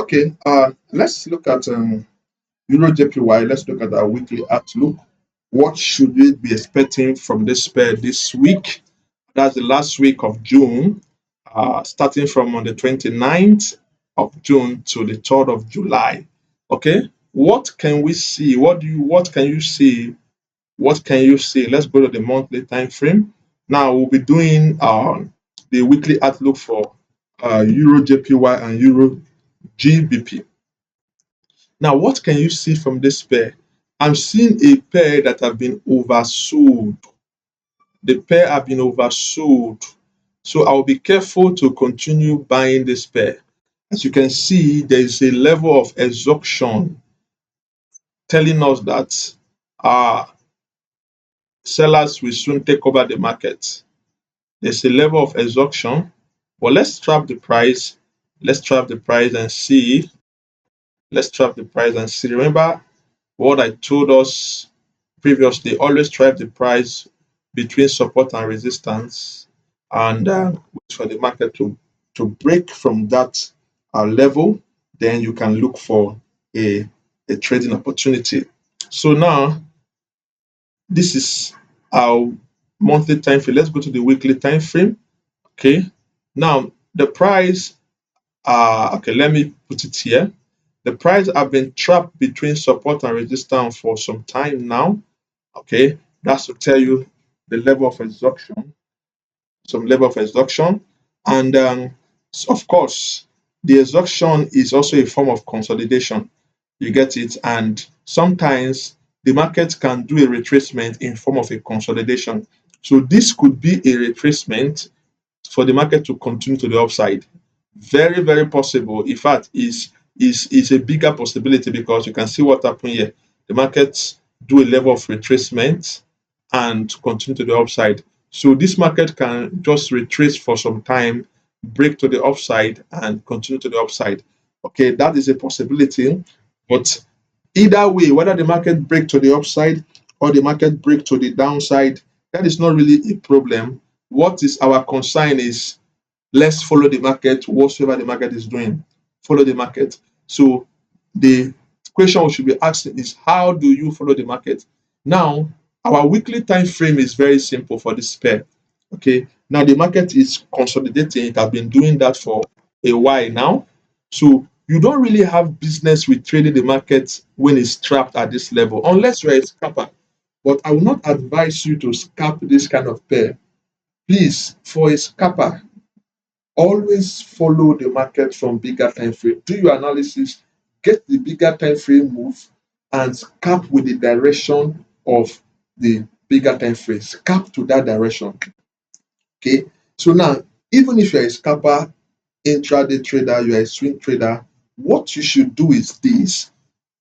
Okay, let's look at EURJPY. Let's look at our weekly outlook. What should we be expecting from this pair this week? That's the last week of June, starting from on the 29th of June to the 3rd of July. Okay, what can we see? What can you see? What can you see? Let's go to the monthly time frame. Now we'll be doing the weekly outlook for EURJPY and EURGBP. Now, what can you see from this pair? I'm seeing a pair that have been oversold. The pair have been oversold. So I'll be careful to continue buying this pair. As you can see, there is a level of exhaustion telling us that sellers will soon take over the market. There's a level of exhaustion. But let's trap the price. Let's trap the price and see. Let's trap the price and see. Remember what I told us previously, always trap the price between support and resistance and wait for the market to break from that level. Then you can look for a trading opportunity. So now, this is our monthly time frame. Let's go to the weekly time frame. Okay. Now, the price, okay, let me put it here. The price have been trapped between support and resistance for some time now. Okay, that's to tell you the level of exhaustion, some level of exhaustion. And of course, the exhaustion is also a form of consolidation. You get it? And sometimes the market can do a retracement in form of a consolidation. So this could be a retracement for the market to continue to the upside. Very, very possible. In fact, is a bigger possibility because you can see what happened here. The markets do a level of retracement and continue to the upside. So this market can just retrace for some time, break to the upside, and continue to the upside. Okay, that is a possibility. But either way, whether the market break to the upside or the market break to the downside, that is not really a problem. What is our concern is let's follow the market, whatsoever the market is doing. Follow the market. So the question we should be asking is how do you follow the market? Now, our weekly time frame is very simple for this pair. Okay. Now the market is consolidating. It has been doing that for a while now. So you don't really have business with trading the market when it's trapped at this level, unless you're a scalper. But I will not advise you to scalp this kind of pair. Please, for a scalper, always follow the market from bigger time frame. Do your analysis, get the bigger time frame move, and scalp with the direction of the bigger time frame. Scalp to that direction. Okay. So now, even if you're a scalper, intraday trader, you're a swing trader, what you should do is this: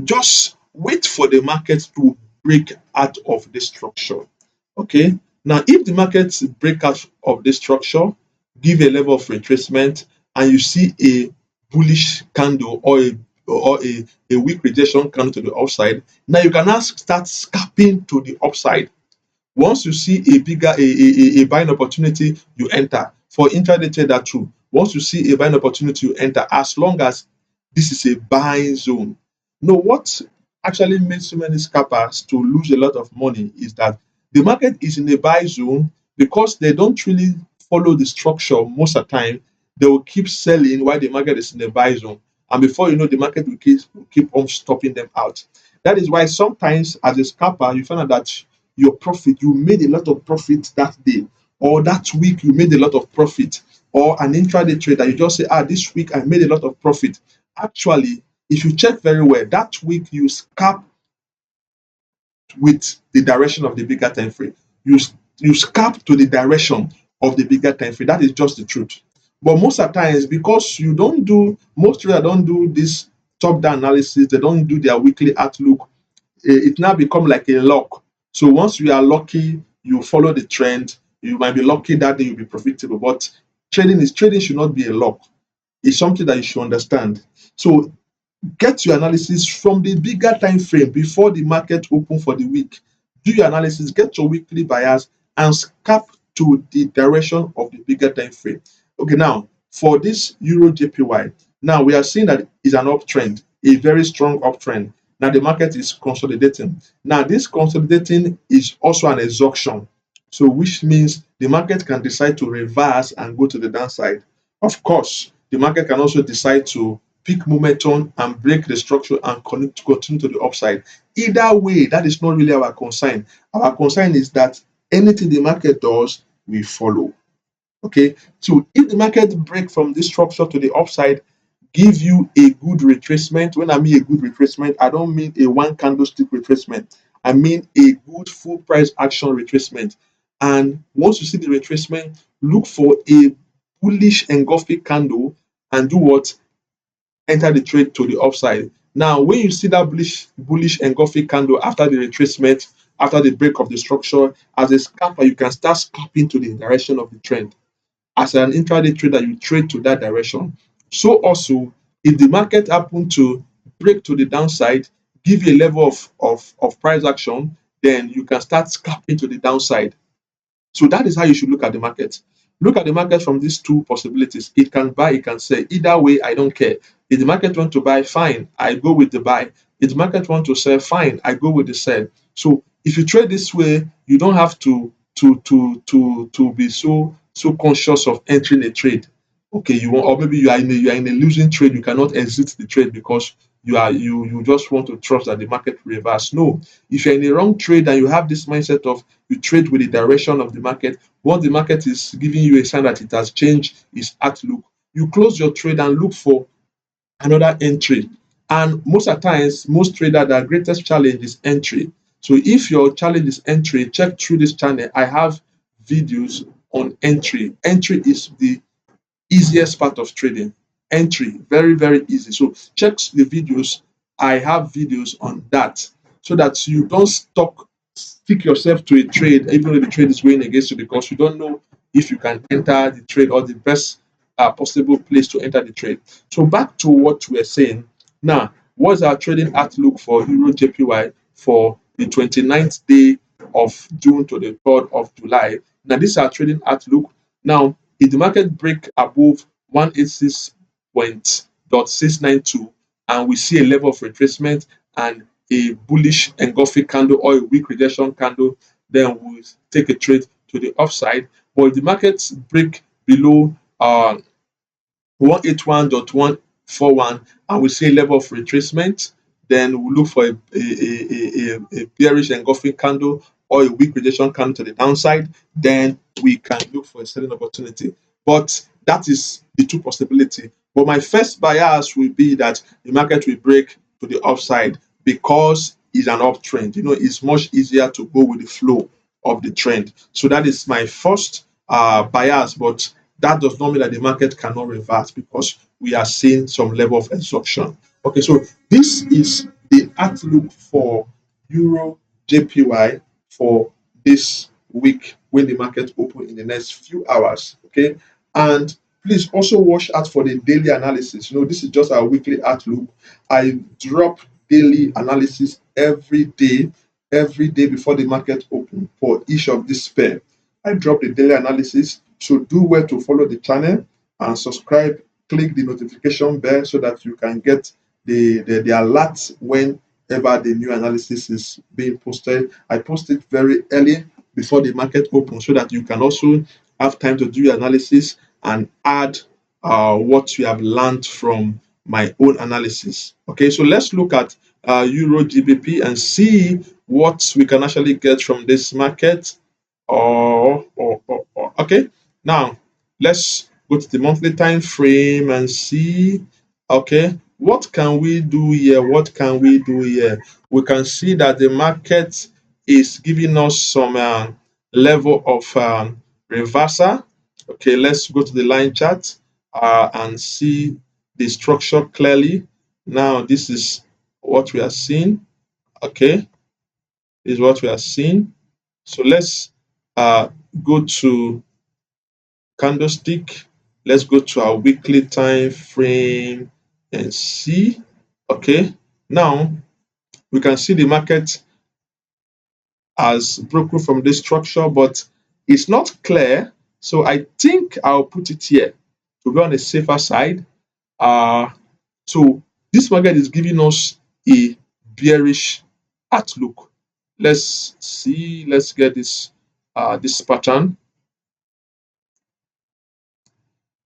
just wait for the market to break out of this structure. Okay. Now, if the market break out of this structure, give a level of retracement, and you see a bullish candle or a weak rejection candle to the upside, now you can now start scalping to the upside. Once you see a bigger a buying opportunity, you enter. For intraday trader too, once you see a buying opportunity, you enter, as long as this is a buying zone. No, what actually makes so many scalpers to lose a lot of money is that the market is in a buy zone because they don't really follow the structure most of the time. They will keep selling while the market is in a buy zone. And before you know, the market will keep on stopping them out. That is why sometimes as a scalper, you find out that your profit, you made a lot of profit that day, or that week you made a lot of profit, or an intraday trader, you just say, this week I made a lot of profit. Actually, if you check very well, that week you scalp with the direction of the bigger time frame. You scalp to the direction of the bigger time frame. That is just the truth. But most of the times, because most traders don't do this top-down analysis, they don't do their weekly outlook, it now become like a lock. So once you are lucky, you follow the trend. You might be lucky that day you'll be profitable. But trading should not be a lock. It's something that you should understand. So get your analysis from the bigger time frame before the market open for the week. Do your analysis, get your weekly bias, and scalp to the direction of the bigger time frame. Okay, now for this EURJPY, Now we are seeing that it's an uptrend, a very strong uptrend. Now the market is consolidating. Now this consolidating is also an exhaustion. So which means the market can decide to reverse and go to the downside. Of course, the market can also decide to pick momentum and break the structure and continue to the upside. Either way, that is not really our concern. Our concern is that anything the market does, we follow. Okay, so if the market break from this structure to the upside, give you a good retracement. When I mean a good retracement, I don't mean a one candlestick retracement. I mean a good full price action retracement. And once you see the retracement, look for a bullish engulfing candle and do what? Enter the trade to the upside. Now, when you see that bullish engulfing candle after the retracement, after the break of the structure, as a scalper, you can start scalping to the direction of the trend. As an intraday trader, you trade to that direction. So also, if the market happen to break to the downside, give you a level of price action, then you can start scalping to the downside. So that is how you should look at the market. Look at the market from these two possibilities. It can buy, it can sell. Either way, I don't care. If the market want to buy, fine, I go with the buy. If the market want to sell, fine, I go with the sell. So if you trade this way, you don't have to be so conscious of entering a trade. Okay, you want, or maybe you are in a losing trade, you cannot exit the trade because you just want to trust that the market reverse. No, if you're in a wrong trade and you have this mindset of you trade with the direction of the market, once the market is giving you a sign that it has changed its outlook, you close your trade and look for another entry. And most of the times, most traders, their greatest challenge is entry. So if your challenge is entry, check through this channel. I have videos on entry. Entry is the easiest part of trading. Entry, very, very easy. So check the videos. I have videos on that so that you don't stick yourself to a trade, even if the trade is going against you, because you don't know if you can enter the trade or the best possible place to enter the trade. So back to what we're saying. Now, what's our trading outlook for EURJPY for the 29th day of June to the 3rd of July? Now, this is our trading outlook. Now, if the market break above 186.692 and we see a level of retracement and a bullish engulfing candle or a weak rejection candle, then we'll take a trade to the upside. But if the markets break below 181.141 and we see a level of retracement, then we'll look for a bearish engulfing candle or a weak rejection candle to the downside. Then we can look for a selling opportunity. But that is the two possibility. But my first bias will be that the market will break to the upside because it's an uptrend. You know, it's much easier to go with the flow of the trend. So that is my first bias. But that does not mean that the market cannot reverse because we are seeing some level of absorption. Okay, so this is the outlook for Euro JPY for this week when the market open in the next few hours. Okay, and please also watch out for the daily analysis. You know, this is just our weekly outlook. I drop daily analysis every day before the market open for each of these pair. I drop the daily analysis. So do well to follow the channel and subscribe. Click the notification bell so that you can get the alert whenever the new analysis is being posted. I post it very early before the market opens so that you can also have time to do your analysis and add what you have learned from my own analysis. Okay, so let's look at EURJPY and see what we can actually get from this market. Okay, now let's go to the monthly time frame and see. Okay, what can we do here? What can we do here? We can see that the market is giving us some level of reversal. Okay, let's go to the line chart and see the structure clearly. Now, this is what we are seeing. Okay, this is what we are seeing. So let's go to candlestick. Let's go to our weekly time frame and see. Okay, now we can see the market has broken from this structure, but it's not clear. So I think I'll put it here to be on the safer side. So this market is giving us a bearish outlook. Let's see, let's get this pattern.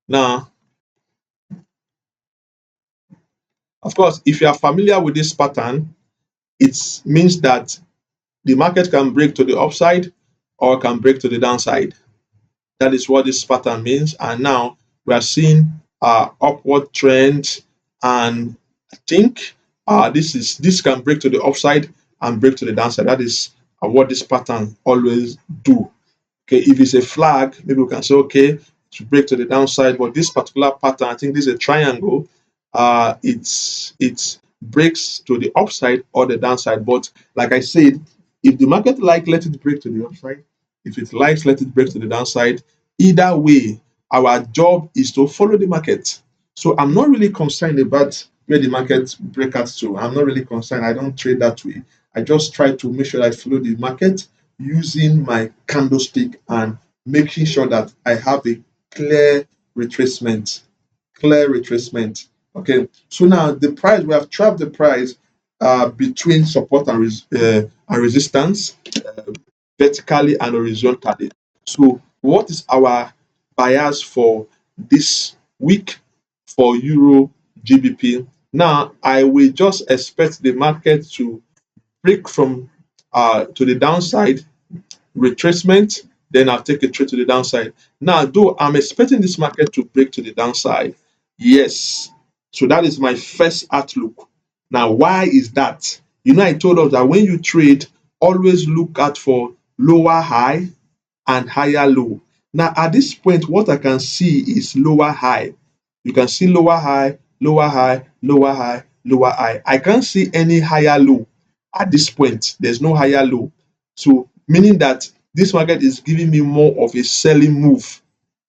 Now, of course, if you are familiar with this pattern, it means that the market can break to the upside or can break to the downside. That is what this pattern means. And now we are seeing upward trend, and I think this can break to the upside and break to the downside. That is what this pattern always do. Okay, if it's a flag, maybe we can say, okay, to break to the downside, but this particular pattern, I think this is a triangle, it breaks to the upside or the downside. But like I said, if the market let it break to the upside. If it likes, let it break to the downside. Either way, our job is to follow the market. So I'm not really concerned about where the market breakouts to. I'm not really concerned. I don't trade that way. I just try to make sure I follow the market using my candlestick and making sure that I have a clear retracement. Clear retracement. Okay. So now the price, we have trapped the price between support and resistance, vertically and horizontally. So what is our bias for this week for Euro GBP? Now I will just expect the market to break from to the downside, retracement, then I'll take a trade to the downside. Now, though I'm expecting this market to break to the downside, yes. So that is my first outlook. Now, why is that? I told us that when you trade, always look out for lower high and higher low. Now, at this point, what I can see is lower high. You can see lower high, lower high, lower high, lower high. I can't see any higher low at this point. There's no higher low. So, meaning that this market is giving me more of a selling move,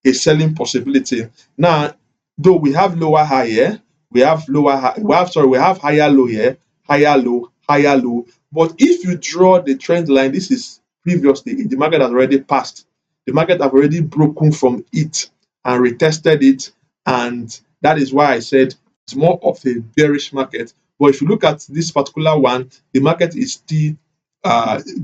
a selling possibility. Now, though we have lower high here, we have lower high, we have higher low here, higher low, higher low. But if you draw the trend line, this is previously the market has already passed. The market have already broken from it and retested it, and that is why I said it's more of a bearish market. But if you look at this particular one, the market is still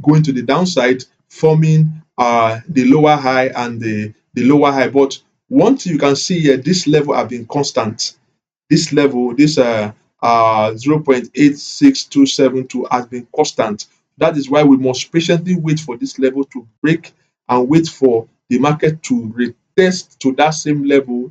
going to the downside, forming the lower high and the lower high. But one thing you can see here, this level have been constant. This level, this 0.86272 has been constant. That is why we must patiently wait for this level to break and wait for the market to retest to that same level,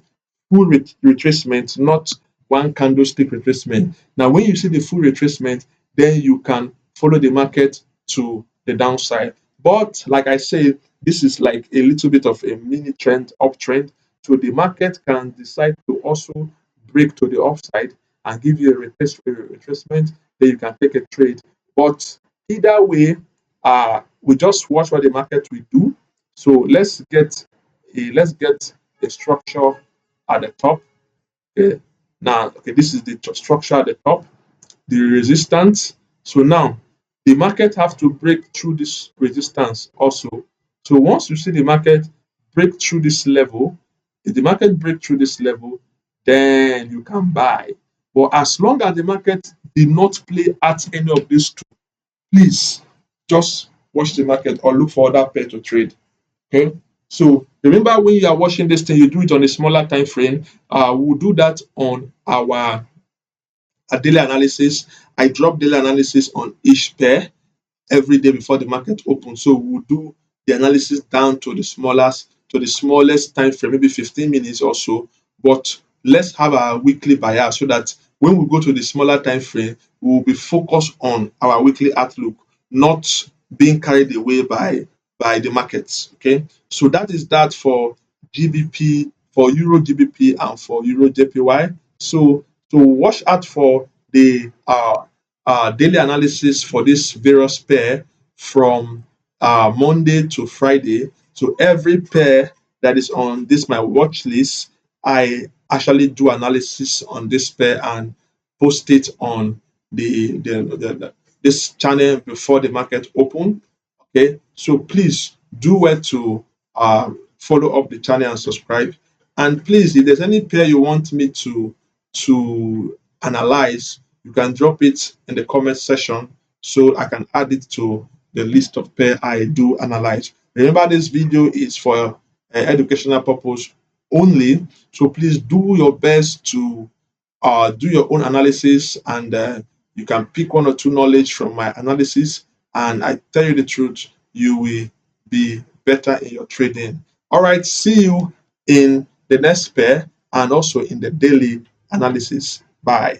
full retracement, not one candlestick retracement. Now, when you see the full retracement, then you can follow the market to the downside. But like I said, this is like a little bit of a mini trend, uptrend. So the market can decide to also break to the upside and give you a retracement, then you can take a trade. But either way, we just watch what the market will do. So let's get a structure at the top. Okay. Now, okay, this is the structure at the top, the resistance. So now the market have to break through this resistance also. So once you see the market break through this level, if the market break through this level, then you can buy. But as long as the market did not play at any of these two, please just watch the market or look for other pair to trade. Okay. So remember, when you are watching this thing, you do it on a smaller time frame. We'll do that on our daily analysis. I drop daily analysis on each pair every day before the market opens. So we'll do the analysis down to the smallest time frame, maybe 15 minutes or so. But let's have a weekly bias so that when we go to the smaller time frame, we will be focused on our weekly outlook, not being carried away by the markets. Okay. So that is that for GBP, for Euro GBP and for Euro JPY. So watch out for the daily analysis for this various pair from Monday to Friday. So every pair that is on this my watch list, I actually do analysis on this pair and post it on this channel before the market open. Okay, so please do well to follow up the channel and subscribe. And please, if there's any pair you want me to analyze, you can drop it in the comment section so I can add it to the list of pair I do analyze. Remember, this video is for educational purpose only, so please do your best to do your own analysis, and you can pick one or two knowledge from my analysis, and I tell you the truth, you will be better in your trading. All right, see you in the next pair and also in the daily analysis. Bye.